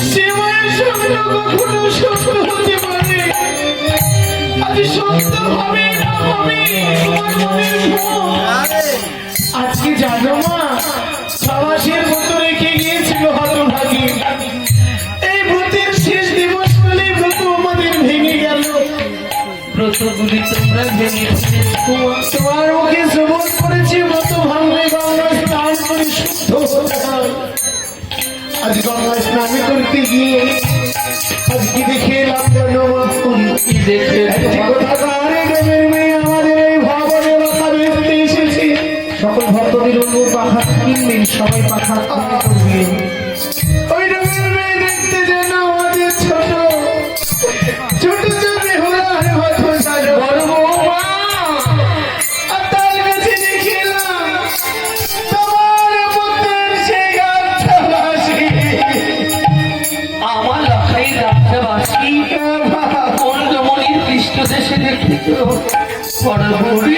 সে মায়ের স্বপ্ন কখনো সত্য হতে পারে, আজ সত্য হবে না হবে তোমার মনের ভুল। আজকে জানো মা, সাবাসের মতো রেখে গিয়েছিল হতভাগী। এই ব্রতের শেষ দিবস বলে ব্রত আমাদের ভেঙে গেল। ব্রতগুলি তোমরা ভেঙে তোমার মুখে শ্রবণ করেছি ব্রত ভাঙবে গঙ্গা স্নান করে শুদ্ধ হতে হয়। আজ গঙ্গা স্নান করতে গিয়ে আজকে দেখে এলাম জানো মা, দেখে গ্রামের মেয়ে আমাদের এই ভবনে বাধা বেঁধতে এসেছে। সকল ভক্তদের অনুর পাখা কিনবেন, সবাই পাখা করবেন। ওই রঙের মেয়ে দেখতে যেন আমাদের ছোট ছোট চোখে হোলার মতো সাজো বড় বৌমা। আর তার কাছে দেখলাম তোমার পুত্রের সেই রাজ্যবাসী, আমার লখাই রাজ্যবাসী কোন রমণীর পৃষ্ঠ দেশে দেখে তো বড় বড়ি